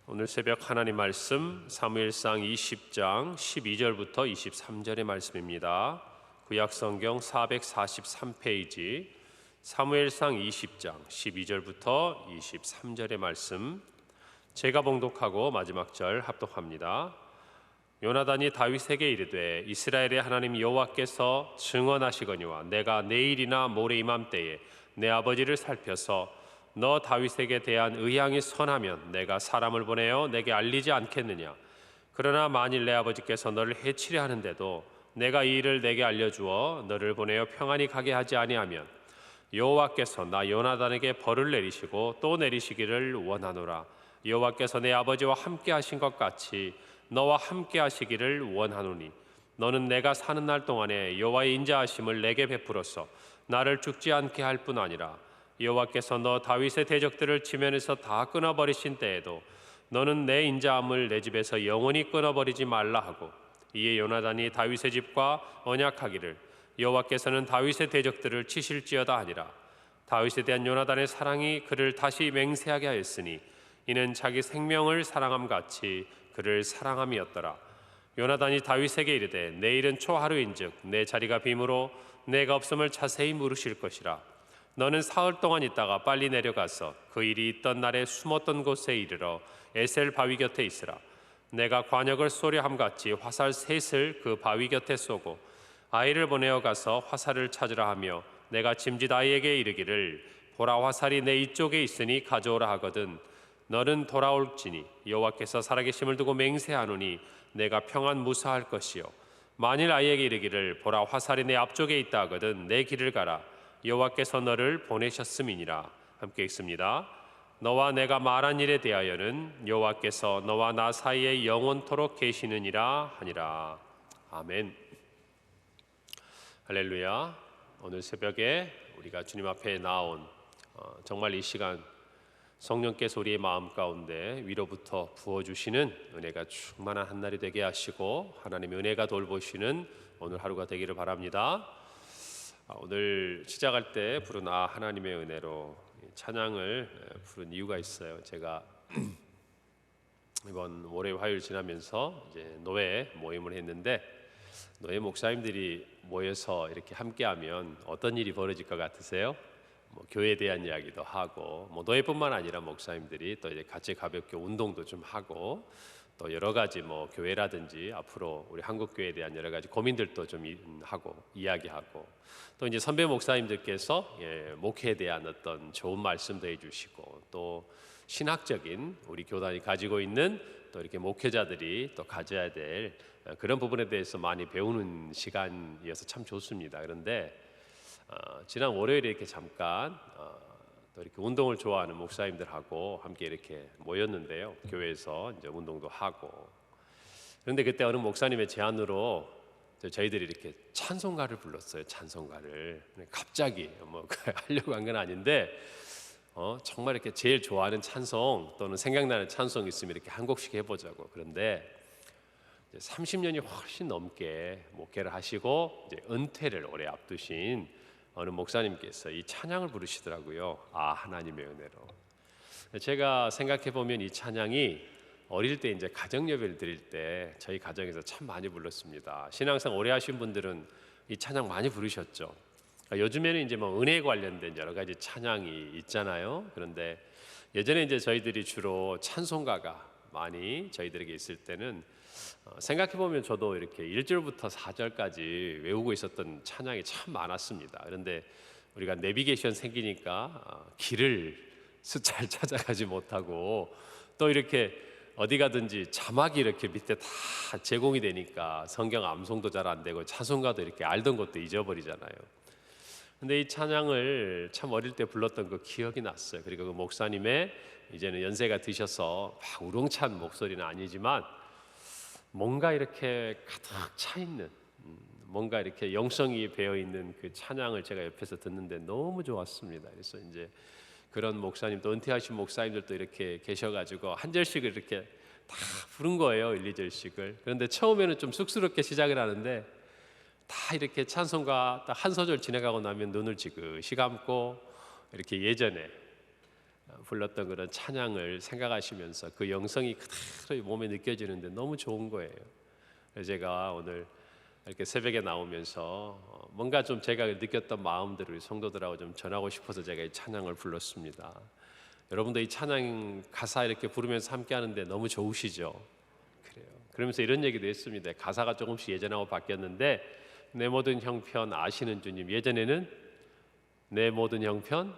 오늘 새벽 하나님 말씀 사무엘상 20장 12절부터 23절의 말씀입니다. 구약성경 443페이지 사무엘상 20장 12절부터 23절의 말씀, 제가 봉독하고 마지막 절 합독합니다. 요나단이 다윗에게 이르되 이스라엘의 하나님 여호와께서 증언하시거니와 내가 내일이나 모레 이맘때에 내 아버지를 살펴서 너 다윗에게 대한 의향이 선하면 내가 사람을 보내어 내게 알리지 않겠느냐. 그러나 만일 내 아버지께서 너를 해치려 하는데도 내가 이 일을 내게 알려주어 너를 보내어 평안히 가게 하지 아니하면 여호와께서 나 요나단에게 벌을 내리시고 또 내리시기를 원하노라. 여호와께서 내 아버지와 함께 하신 것 같이 너와 함께 하시기를 원하노니 너는 내가 사는 날 동안에 여호와의 인자하심을 내게 베풀어서 나를 죽지 않게 할 뿐 아니라 여호와께서 너 다윗의 대적들을 지면에서 다 끊어버리신 때에도 너는 내 인자함을 내 집에서 영원히 끊어버리지 말라 하고, 이에 요나단이 다윗의 집과 언약하기를 여호와께서는 다윗의 대적들을 치실지어다 하니라. 다윗에 대한 요나단의 사랑이 그를 다시 맹세하게 하였으니 이는 자기 생명을 사랑함 같이 그를 사랑함이었더라. 요나단이 다윗에게 이르되 내일은 초하루인즉 내 자리가 빔으로 내가 없음을 자세히 물으실 것이라. 너는 사흘 동안 있다가 빨리 내려가서 그 일이 있던 날에 숨었던 곳에 이르러 에셀 바위 곁에 있으라. 내가 관역을 쏘려함 같이 화살 셋을 그 바위 곁에 쏘고 아이를 보내어 가서 화살을 찾으라 하며 내가 짐짓 아이에게 이르기를 보라 화살이 내 이쪽에 있으니 가져오라 하거든 너는 돌아올지니 여호와께서 살아계심을 두고 맹세하노니 내가 평안 무사할 것이요 만일 아이에게 이르기를 보라 화살이 내 앞쪽에 있다 하거든 내 길을 가라 여호와께서 너를 보내셨음이니라. 함께 읽습니다. 너와 내가 말한 일에 대하여는 여호와께서 너와 나 사이에 영원토록 계시느니라 하니라. 아멘. 할렐루야. 오늘 새벽에 우리가 주님 앞에 나온 정말 이 시간 성령께서 우리의 마음 가운데 위로부터 부어주시는 은혜가 충만한 한날이 되게 하시고 하나님의 은혜가 돌보시는 오늘 하루가 되기를 바랍니다. 오늘 시작할 때 부른 하나님의 은혜로 찬양을 부른 이유가 있어요. 제가 이번 월요일 화요일 지나면서 이제 노예 모임을 했는데 노예 목사님들이 모여서 이렇게 함께하면 어떤 일이 벌어질 것 같으세요? 교회에 대한 이야기도 하고 노예뿐만 아니라 목사님들이 또 이제 같이 가볍게 운동도 좀 하고 또 여러 가지 교회라든지 앞으로 우리 한국 교회에 대한 여러 가지 고민들도 좀 하고 이야기하고 또 이제 선배 목사님들께서 목회에 대한 어떤 좋은 말씀도 해주시고 또 신학적인 우리 교단이 가지고 있는 또 이렇게 목회자들이 또 가져야 될 그런 부분에 대해서 많이 배우는 시간이어서 참 좋습니다. 그런데 지난 월요일에 이렇게 잠깐 또 이렇게 운동을 좋아하는 목사님들하고 함께 이렇게 모였는데요. 교회에서 이제 운동도 하고. 그런데 그때 어느 목사님의 제안으로 저희들이 이렇게 찬송가를 불렀어요. 찬송가를 갑자기 하려고 한 건 아닌데 정말 이렇게 제일 좋아하는 찬송 또는 생각나는 찬송 있으면 이렇게 한 곡씩 해보자고. 그런데 30년이 훨씬 넘게 목회를 하시고 이제 은퇴를 올해 앞두신 어느 목사님께서 이 찬양을 부르시더라고요. 하나님의 은혜로. 제가 생각해 보면 이 찬양이 어릴 때 이제 가정 예배를 드릴 때 저희 가정에서 참 많이 불렀습니다. 신앙생 오래 하신 분들은 이 찬양 많이 부르셨죠. 요즘에는 이제 은혜에 관련된 여러 가지 찬양이 있잖아요. 그런데 예전에 이제 저희들이 주로 찬송가가 많이 저희들에게 있을 때는 생각해 보면 저도 이렇게 1절부터 4절까지 외우고 있었던 찬양이 참 많았습니다. 그런데 우리가 내비게이션 생기니까 길을 잘 찾아가지 못하고 또 이렇게 어디 가든지 자막이 이렇게 밑에 다 제공이 되니까 성경 암송도 잘 안 되고 찬송가도 이렇게 알던 것도 잊어버리잖아요. 근데 이 찬양을 참 어릴 때 불렀던 그 기억이 났어요. 그리고 그 목사님의 이제는 연세가 드셔서 막 우렁찬 목소리는 아니지만 뭔가 이렇게 가득 차 있는 뭔가 이렇게 영성이 배어 있는 그 찬양을 제가 옆에서 듣는데 너무 좋았습니다. 그래서 이제 그런 목사님 또 은퇴하신 목사님들도 이렇게 계셔가지고 한 절씩을 이렇게 다 부른 거예요. 1, 2절씩을. 그런데 처음에는 좀 쑥스럽게 시작을 하는데 다 이렇게 찬송가 딱 한 소절 지나가고 나면 눈을 지그시 감고 이렇게 예전에 불렀던 그런 찬양을 생각하시면서 그 영성이 그대로 몸에 느껴지는데 너무 좋은 거예요. 그래서 제가 오늘 이렇게 새벽에 나오면서 뭔가 좀 제가 느꼈던 마음들을 성도들하고 좀 전하고 싶어서 제가 이 찬양을 불렀습니다. 여러분도 이 찬양 가사 이렇게 부르면서 함께 하는데 너무 좋으시죠? 그래요. 그러면서 이런 얘기도 했습니다. 가사가 조금씩 예전하고 바뀌었는데, 내 모든 형편 아시는 주님, 예전에는 내 모든 형편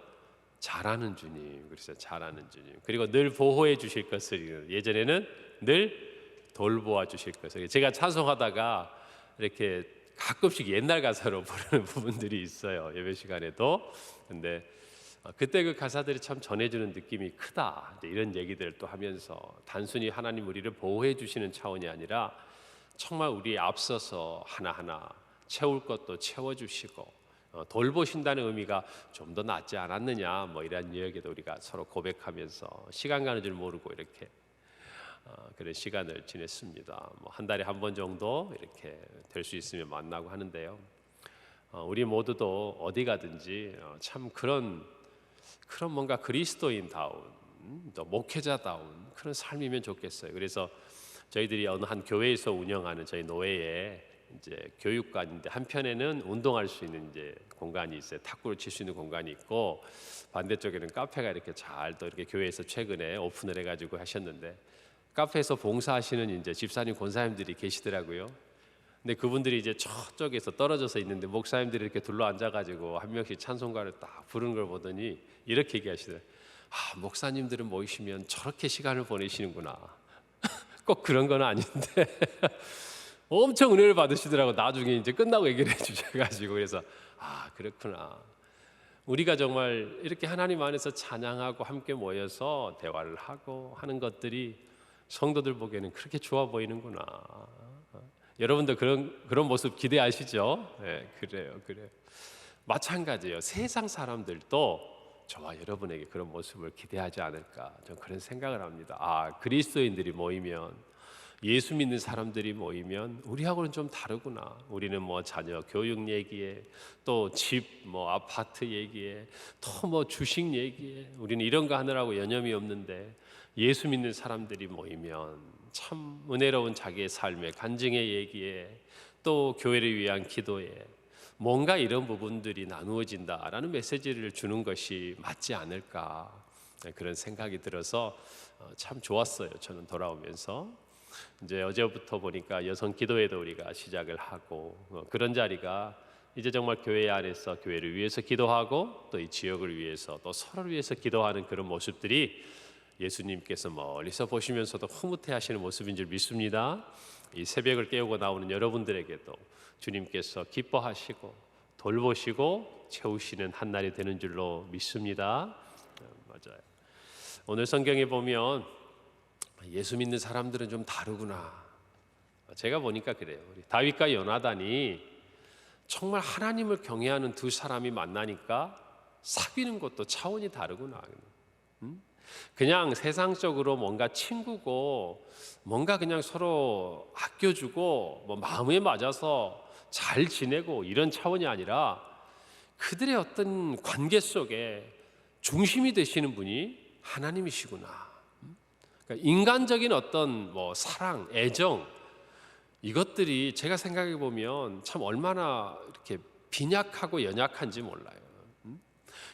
잘하는 주님, 그래서 잘하는 주님, 그리고 늘 보호해 주실 것을, 예전에는 늘 돌보아 주실 것을. 제가 찬송하다가 이렇게 가끔씩 옛날 가사로 부르는 부분들이 있어요, 예배 시간에도. 근데 그때 그 가사들이 참 전해주는 느낌이 크다, 이런 얘기들을 또 하면서 단순히 하나님 우리를 보호해 주시는 차원이 아니라 정말 우리에 앞서서 하나하나 채울 것도 채워주시고 돌보신다는 의미가 좀 더 낫지 않았느냐, 뭐 이런 이야기도 우리가 서로 고백하면서 시간 가는 줄 모르고 이렇게 그런 시간을 지냈습니다. 뭐 한 달에 한 번 정도 이렇게 될 수 있으면 만나고 하는데요. 우리 모두도 어디 가든지 참 그런 뭔가 그리스도인다운, 또 목회자다운 그런 삶이면 좋겠어요. 그래서 저희들이 어느 한 교회에서 운영하는 저희 노회에 이제 교육관인데, 한편에는 운동할 수 있는 이제 공간이 있어요. 탁구를 칠 수 있는 공간이 있고, 반대쪽에는 카페가 이렇게 잘 또 이렇게 교회에서 최근에 오픈을 해가지고 하셨는데, 카페에서 봉사하시는 이제 집사님, 권사님들이 계시더라고요. 근데 그분들이 이제 저쪽에서 떨어져서 있는데 목사님들이 이렇게 둘러 앉아가지고 한 명씩 찬송가를 딱 부르는 걸 보더니 이렇게 얘기하시더라고요. 목사님들은 모이시면 저렇게 시간을 보내시는구나. 꼭 그런 건 아닌데 엄청 은혜를 받으시더라고. 나중에 이제 끝나고 얘기를 해주셔가지고. 그래서 그렇구나. 우리가 정말 이렇게 하나님 안에서 찬양하고 함께 모여서 대화를 하고 하는 것들이 성도들 보기에는 그렇게 좋아 보이는구나. 여러분도 그런 모습 기대하시죠? 네, 그래요. 마찬가지예요. 세상 사람들도 저와 여러분에게 그런 모습을 기대하지 않을까, 저는 그런 생각을 합니다. 그리스도인들이 모이면, 예수 믿는 사람들이 모이면 우리하고는 좀 다르구나. 우리는 뭐 자녀 교육 얘기에, 또 집 뭐 아파트 얘기에, 또 뭐 주식 얘기에, 우리는 이런 거 하느라고 여념이 없는데, 예수 믿는 사람들이 모이면 참 은혜로운 자기의 삶의 간증의 얘기에, 또 교회를 위한 기도에 뭔가 이런 부분들이 나누어진다라는 메시지를 주는 것이 맞지 않을까, 그런 생각이 들어서 참 좋았어요. 저는 돌아오면서 이제 어제부터 보니까 여성 기도회도 우리가 시작을 하고, 그런 자리가 이제 정말 교회 안에서 교회를 위해서 기도하고, 또 이 지역을 위해서, 또 서로를 위해서 기도하는 그런 모습들이 예수님께서 멀리서 보시면서도 흐뭇해 하시는 모습인 줄 믿습니다. 이 새벽을 깨우고 나오는 여러분들에게도 주님께서 기뻐하시고 돌보시고 채우시는 한 날이 되는 줄로 믿습니다. 맞아요. 오늘 성경에 보면 예수 믿는 사람들은 좀 다르구나. 제가 보니까 그래요. 우리 다윗과 요나단이 정말 하나님을 경외하는 두 사람이 만나니까 사귀는 것도 차원이 다르구나. 그냥 세상적으로 뭔가 친구고, 뭔가 그냥 서로 아껴주고, 뭐 마음에 맞아서 잘 지내고 이런 차원이 아니라, 그들의 어떤 관계 속에 중심이 되시는 분이 하나님이시구나. 그러니까 인간적인 어떤 뭐 사랑, 애정, 이것들이 제가 생각해 보면 참 얼마나 이렇게 빈약하고 연약한지 몰라요.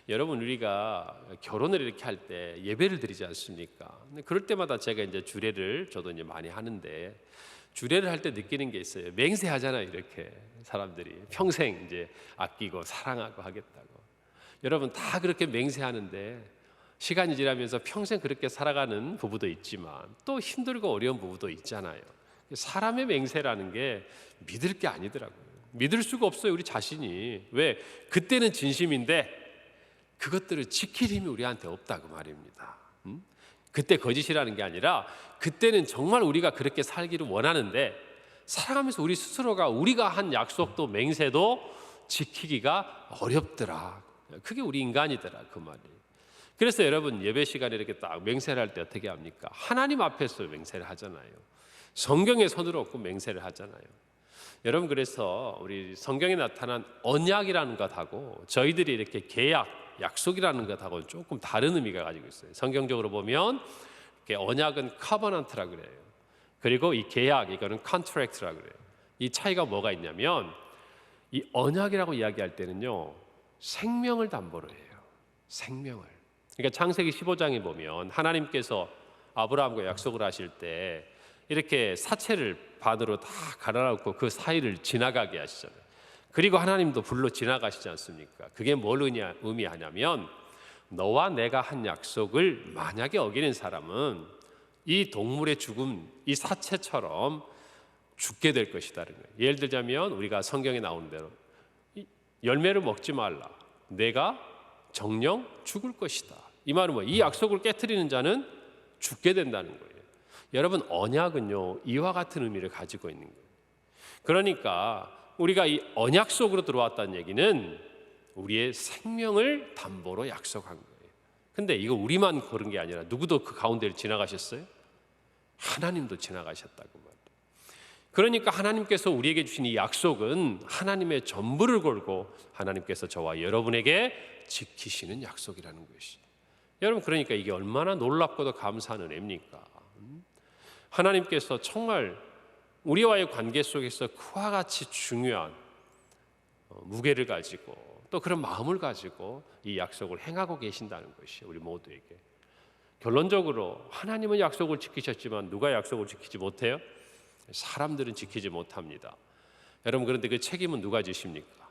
여러분, 우리가 결혼을 이렇게 할 때 예배를 드리지 않습니까? 근데 그럴 때마다 제가 이제 주례를 저도 이제 많이 하는데, 주례를 할 때 느끼는 게 있어요. 맹세하잖아요. 이렇게 사람들이 평생 이제 아끼고 사랑하고 하겠다고. 여러분 다 그렇게 맹세하는데 시간이 지나면서 평생 그렇게 살아가는 부부도 있지만, 또 힘들고 어려운 부부도 있잖아요. 사람의 맹세라는 게 믿을 게 아니더라고요. 믿을 수가 없어요, 우리 자신이. 왜? 그때는 진심인데 그것들을 지킬 힘이 우리한테 없다고 말입니다. 그때 거짓이라는 게 아니라, 그때는 정말 우리가 그렇게 살기를 원하는데 살아가면서 우리 스스로가 우리가 한 약속도 맹세도 지키기가 어렵더라. 그게 우리 인간이더라, 그 말이. 그래서 여러분, 예배 시간에 이렇게 딱 맹세를 할 때 어떻게 합니까? 하나님 앞에서 맹세를 하잖아요. 성경에 손을 얹고 맹세를 하잖아요. 여러분, 그래서 우리 성경에 나타난 언약이라는 것하고 저희들이 이렇게 계약, 약속이라는 것하고는 조금 다른 의미가 가지고 있어요. 성경적으로 보면 언약은 커버넌트라 그래요. 그리고 이 계약, 이거는 컨트랙트라 그래요. 이 차이가 뭐가 있냐면 이 언약이라고 이야기할 때는요, 생명을 담보로 해요. 생명을. 그러니까 창세기 15장에 보면 하나님께서 아브라함과 약속을 하실 때 이렇게 사체를 반으로 다 갈아놓고 그 사이를 지나가게 하시잖아요. 그리고 하나님도 불로 지나가시지 않습니까? 그게 뭘 의미하냐면 너와 내가 한 약속을 만약에 어기는 사람은 이 동물의 죽음, 이 사체처럼 죽게 될 것이다는 거예요. 예를 들자면 우리가 성경에 나오는 대로 열매를 먹지 말라. 내가 정령 죽을 것이다. 이 말은 뭐 이 약속을 깨트리는 자는 죽게 된다는 거예요. 여러분, 언약은요, 이와 같은 의미를 가지고 있는 거예요. 그러니까 우리가 이 언약 속으로 들어왔다는 얘기는 우리의 생명을 담보로 약속한 거예요. 근데 이거 우리만 그런 게 아니라 누구도 그 가운데를 지나가셨어요? 하나님도 지나가셨다고 말이에요. 그러니까 하나님께서 우리에게 주신 이 약속은 하나님의 전부를 걸고 하나님께서 저와 여러분에게 지키시는 약속이라는 것이. 여러분, 그러니까 이게 얼마나 놀랍고도 감사한 은혜입니까? 하나님께서 정말 우리와의 관계 속에서 그와 같이 중요한 무게를 가지고 또 그런 마음을 가지고 이 약속을 행하고 계신다는 것이 우리 모두에게. 결론적으로 하나님은 약속을 지키셨지만 누가 약속을 지키지 못해요? 사람들은 지키지 못합니다. 여러분, 그런데 그 책임은 누가 지십니까?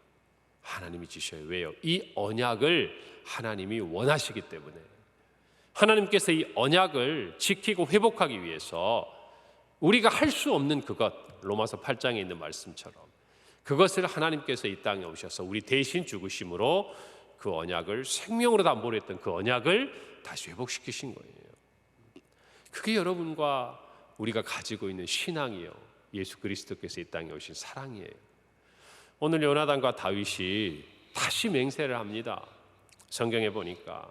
하나님이 지셔요. 왜요? 이 언약을 하나님이 원하시기 때문에. 하나님께서 이 언약을 지키고 회복하기 위해서 우리가 할 수 없는 그것, 로마서 8장에 있는 말씀처럼 그것을 하나님께서 이 땅에 오셔서 우리 대신 죽으심으로 그 언약을 생명으로 담보로 했던 그 언약을 다시 회복시키신 거예요. 그게 여러분과 우리가 가지고 있는 신앙이요, 예수 그리스도께서 이 땅에 오신 사랑이에요. 오늘 요나단과 다윗이 다시 맹세를 합니다. 성경에 보니까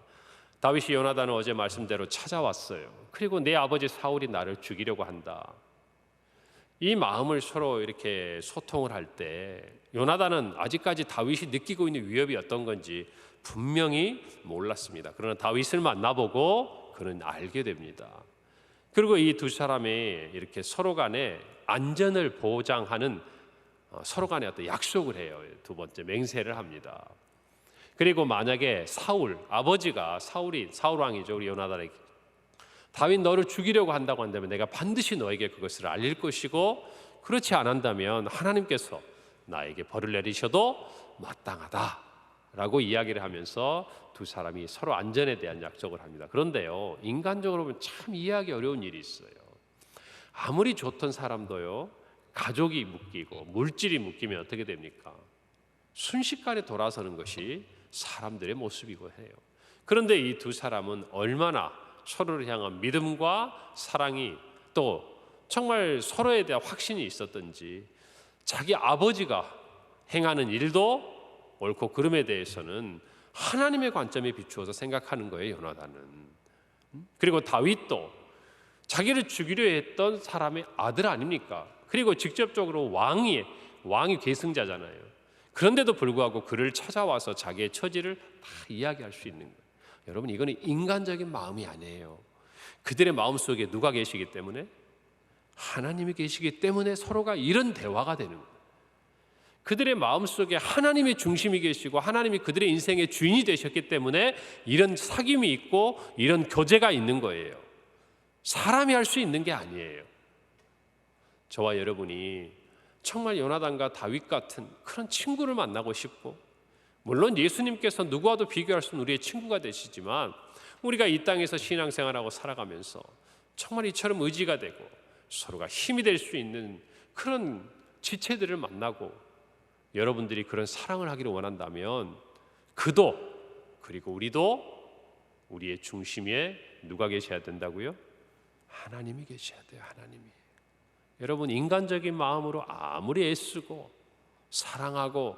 다윗이 요나단을 어제 말씀대로 찾아왔어요. 그리고 내 아버지 사울이 나를 죽이려고 한다. 이 마음을 서로 이렇게 소통을 할 때 요나단은 아직까지 다윗이 느끼고 있는 위협이 어떤 건지 분명히 몰랐습니다. 그러나 다윗을 만나보고 그는 알게 됩니다. 그리고 이 두 사람이 이렇게 서로 간에 안전을 보장하는 서로 간에 어떤 약속을 해요. 두 번째 맹세를 합니다. 그리고 만약에 아버지가 사울 왕이죠, 우리 요나단에게 다윗 너를 죽이려고 한다고 한다면 내가 반드시 너에게 그것을 알릴 것이고 그렇지 않는다면 하나님께서 나에게 벌을 내리셔도 마땅하다라고 이야기를 하면서 두 사람이 서로 안전에 대한 약속을 합니다. 그런데요, 인간적으로 보면 참 이해하기 어려운 일이 있어요. 아무리 좋던 사람도요, 가족이 묶이고 물질이 묶이면 어떻게 됩니까? 순식간에 돌아서는 것이 사람들의 모습이고 해요. 그런데 이 두 사람은 얼마나 서로를 향한 믿음과 사랑이 또 정말 서로에 대한 확신이 있었던지 자기 아버지가 행하는 일도 옳고 그름에 대해서는 하나님의 관점에 비추어서 생각하는 거예요, 요나단은. 그리고 다윗도 자기를 죽이려 했던 사람의 아들 아닙니까? 그리고 직접적으로 왕이 계승자잖아요. 그런데도 불구하고 그를 찾아와서 자기의 처지를 다 이야기할 수 있는 거예요. 여러분, 이거는 인간적인 마음이 아니에요. 그들의 마음속에 누가 계시기 때문에? 하나님이 계시기 때문에 서로가 이런 대화가 되는 거예요. 그들의 마음속에 하나님의 중심이 계시고 하나님이 그들의 인생의 주인이 되셨기 때문에 이런 사귐이 있고 이런 교제가 있는 거예요. 사람이 할 수 있는 게 아니에요. 저와 여러분이 정말 요나단과 다윗 같은 그런 친구를 만나고 싶고, 물론 예수님께서 누구와도 비교할 수 없는 우리의 친구가 되시지만 우리가 이 땅에서 신앙생활하고 살아가면서 정말 이처럼 의지가 되고 서로가 힘이 될 수 있는 그런 지체들을 만나고 여러분들이 그런 사랑을 하기를 원한다면 그도 그리고 우리도 우리의 중심에 누가 계셔야 된다고요? 하나님이 계셔야 돼요. 하나님이. 여러분, 인간적인 마음으로 아무리 애쓰고 사랑하고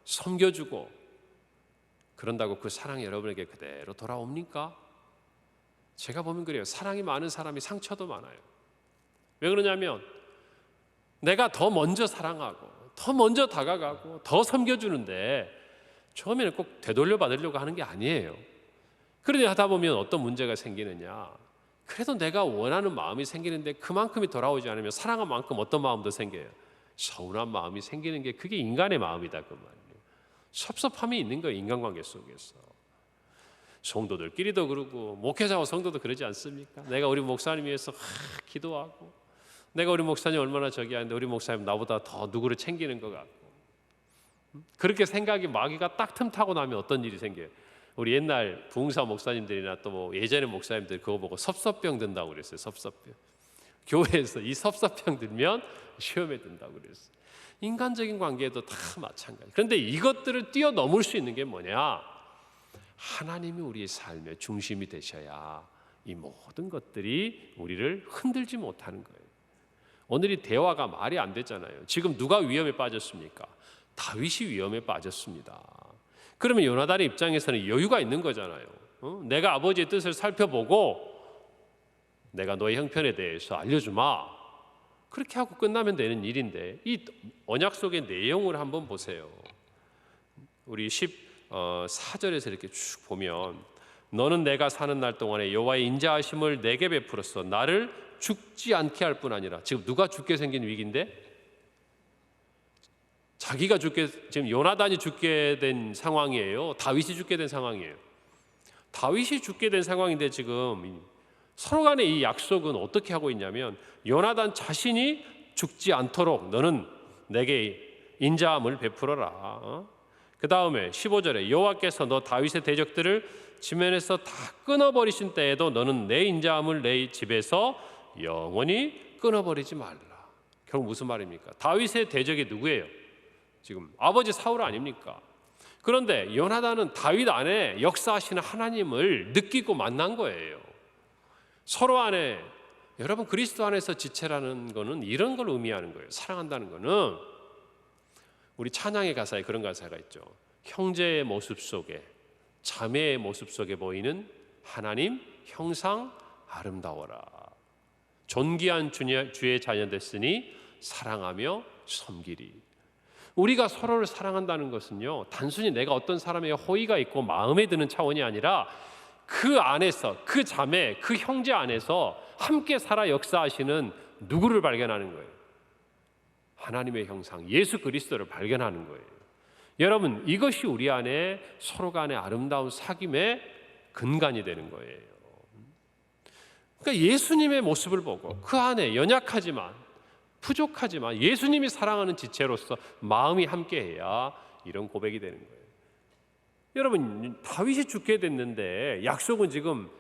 섬겨주고 그런다고 그 사랑이 여러분에게 그대로 돌아옵니까? 제가 보면 그래요. 사랑이 많은 사람이 상처도 많아요. 왜 그러냐면 내가 더 먼저 사랑하고 더 먼저 다가가고 더 섬겨주는데 처음에는 꼭 되돌려 받으려고 하는 게 아니에요. 그런데 하다 보면 어떤 문제가 생기느냐, 그래도 내가 원하는 마음이 생기는데 그만큼이 돌아오지 않으면 사랑한 만큼 어떤 마음도 생겨요. 서운한 마음이 생기는 게 그게 인간의 마음이다 그 말이에요. 섭섭함이 있는 거예요. 인간관계 속에서. 성도들끼리도 그러고 목회자와 성도도 그러지 않습니까? 내가 우리 목사님 위해서 기도하고, 내가 우리 목사님 얼마나 저기 하는데 우리 목사님 나보다 더 누구를 챙기는 것 같고, 그렇게 생각이 마귀가 딱 틈타고 나면 어떤 일이 생겨요? 우리 옛날 부흥사 목사님들이나 또 뭐 예전의 목사님들 그거 보고 섭섭병 든다고 그랬어요. 섭섭병. 교회에서 이 섭섭병 들면 시험에 든다고 그랬어요. 인간적인 관계에도 다 마찬가지. 그런데 이것들을 뛰어넘을 수 있는 게 뭐냐? 하나님이 우리의 삶의 중심이 되셔야 이 모든 것들이 우리를 흔들지 못하는 거예요. 오늘 이 대화가 말이 안 되잖아요. 지금 누가 위험에 빠졌습니까? 다윗이 위험에 빠졌습니다. 그러면 요나단의 입장에서는 여유가 있는 거잖아요. 내가 아버지의 뜻을 살펴보고 내가 너의 형편에 대해서 알려주마. 그렇게 하고 끝나면 되는 일인데 이 언약 속의 내용을 한번 보세요. 우리 14절에서 이렇게 쭉 보면 너는 내가 사는 날 동안에 여호와의 인자하심을 내게 베풀었어. 나를 죽지 않게 할 뿐 아니라, 지금 누가 죽게 생긴 위기인데? 자기가 죽게, 지금 요나단이 죽게 된 상황이에요. 다윗이 죽게 된 상황이에요. 다윗이 죽게 된 상황인데 지금 서로 간의 이 약속은 어떻게 하고 있냐면 요나단 자신이 죽지 않도록 너는 내게 인자함을 베풀어라. 그 다음에 15절에 여호와께서 너 다윗의 대적들을 지면에서 다 끊어버리신 때에도 너는 내 인자함을 내 집에서 영원히 끊어버리지 말라. 결국 무슨 말입니까? 다윗의 대적이 누구예요? 지금 아버지 사울 아닙니까? 그런데 요나단은 다윗 안에 역사하시는 하나님을 느끼고 만난 거예요. 서로 안에, 여러분 그리스도 안에서 지체라는 거는 이런 걸 의미하는 거예요. 사랑한다는 거는, 우리 찬양의 가사에 그런 가사가 있죠. 형제의 모습 속에, 자매의 모습 속에 보이는 하나님 형상 아름다워라. 존귀한 주의 자녀 됐으니 사랑하며 섬기리. 우리가 서로를 사랑한다는 것은요, 단순히 내가 어떤 사람의 호의가 있고 마음에 드는 차원이 아니라 그 안에서, 그 자매, 그 형제 안에서 함께 살아 역사하시는 누구를 발견하는 거예요? 하나님의 형상, 예수 그리스도를 발견하는 거예요. 여러분, 이것이 우리 안에 서로 간의 아름다운 사귐의 근간이 되는 거예요. 그러니까 예수님의 모습을 보고 그 안에 연약하지만 부족하지만 예수님이 사랑하는 지체로서 마음이 함께해야 이런 고백이 되는 거예요. 여러분, 다윗이 죽게 됐는데 약속은 지금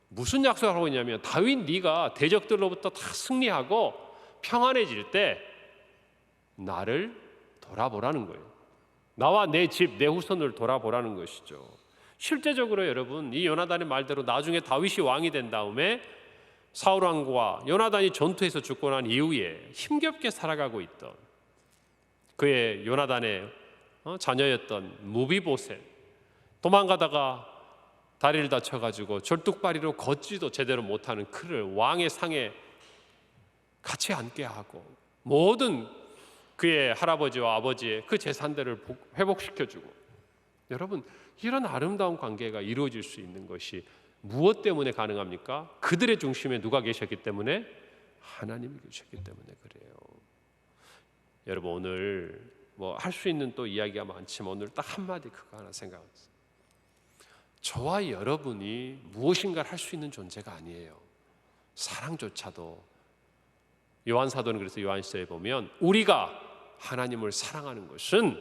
무슨 약속을 하고 있냐면, 다윗 네가 대적들로부터 다 승리하고 평안해질 때 나를 돌아보라는 거예요. 나와 내 집, 내 후손을 돌아보라는 것이죠. 실제적으로 여러분, 이 요나단의 말대로 나중에 다윗이 왕이 된 다음에 사울 왕과 요나단이 전투에서 죽고 난 이후에 힘겹게 살아가고 있던 그의 요나단의 자녀였던 무비보셋, 도망가다가 다리를 다쳐가지고 절뚝발이로 걷지도 제대로 못하는 그를 왕의 상에 같이 앉게 하고 모든 그의 할아버지와 아버지의 그 재산들을 회복시켜주고, 여러분 이런 아름다운 관계가 이루어질 수 있는 것이 무엇 때문에 가능합니까? 그들의 중심에 누가 계셨기 때문에? 하나님이 계셨기 때문에 그래요. 여러분 오늘 뭐 할 수 있는 또 이야기가 많지만 오늘 딱 한마디 그거 하나 생각했어요. 저와 여러분이 무엇인가를 할 수 있는 존재가 아니에요. 사랑조차도, 요한 사도는 그래서 요한시서에 보면 우리가 하나님을 사랑하는 것은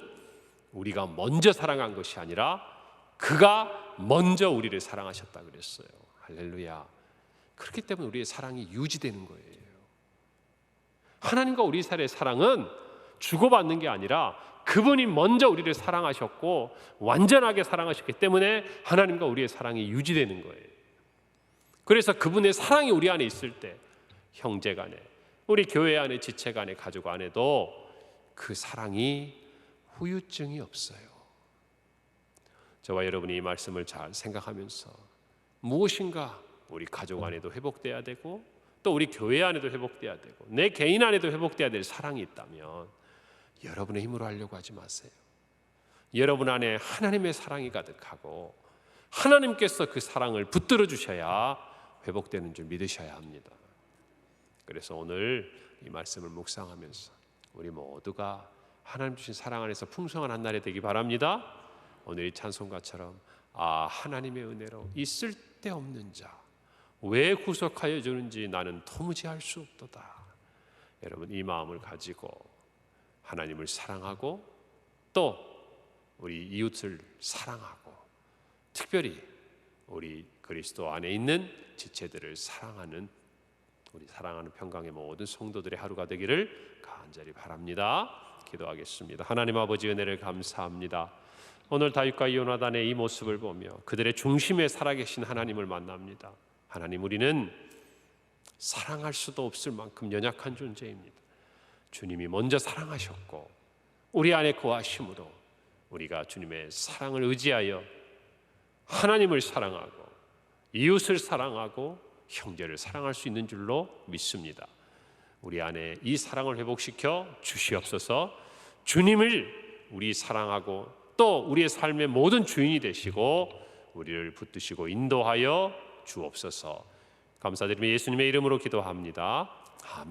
우리가 먼저 사랑한 것이 아니라 그가 먼저 우리를 사랑하셨다 그랬어요. 할렐루야. 그렇기 때문에 우리의 사랑이 유지되는 거예요. 하나님과 우리 사이의 사랑은 주고받는 게 아니라 그분이 먼저 우리를 사랑하셨고 완전하게 사랑하셨기 때문에 하나님과 우리의 사랑이 유지되는 거예요. 그래서 그분의 사랑이 우리 안에 있을 때 형제 간에, 우리 교회 안에, 지체 간에, 가족 안에도 그 사랑이 후유증이 없어요. 저와 여러분이 이 말씀을 잘 생각하면서 무엇인가 우리 가족 안에도 회복돼야 되고 또 우리 교회 안에도 회복돼야 되고 내 개인 안에도 회복돼야 될 사랑이 있다면 여러분의 힘으로 하려고 하지 마세요. 여러분 안에 하나님의 사랑이 가득하고 하나님께서 그 사랑을 붙들어 주셔야 회복되는 줄 믿으셔야 합니다. 그래서 오늘 이 말씀을 묵상하면서 우리 모두가 하나님 주신 사랑 안에서 풍성한 한 날이 되기 바랍니다. 오늘 이 찬송가처럼 하나님의 은혜로 이 쓸데없는 자 왜 구속하여 주는지 나는 도무지 알 수 없도다. 여러분 이 마음을 가지고 하나님을 사랑하고 또 우리 이웃을 사랑하고 특별히 우리 그리스도 안에 있는 지체들을 사랑하는 우리 사랑하는 평강의 모든 성도들의 하루가 되기를 간절히 바랍니다. 기도하겠습니다. 하나님 아버지 은혜를 감사합니다. 오늘 다윗과 요나단의 이 모습을 보며 그들의 중심에 살아계신 하나님을 만납니다. 하나님 우리는 사랑할 수도 없을 만큼 연약한 존재입니다. 주님이 먼저 사랑하셨고 우리 안에 거하심으로 우리가 주님의 사랑을 의지하여 하나님을 사랑하고 이웃을 사랑하고 형제를 사랑할 수 있는 줄로 믿습니다. 우리 안에 이 사랑을 회복시켜 주시옵소서. 주님을 우리 사랑하고 또 우리의 삶의 모든 주인이 되시고 우리를 붙드시고 인도하여 주옵소서. 감사드리며 예수님의 이름으로 기도합니다. 아멘.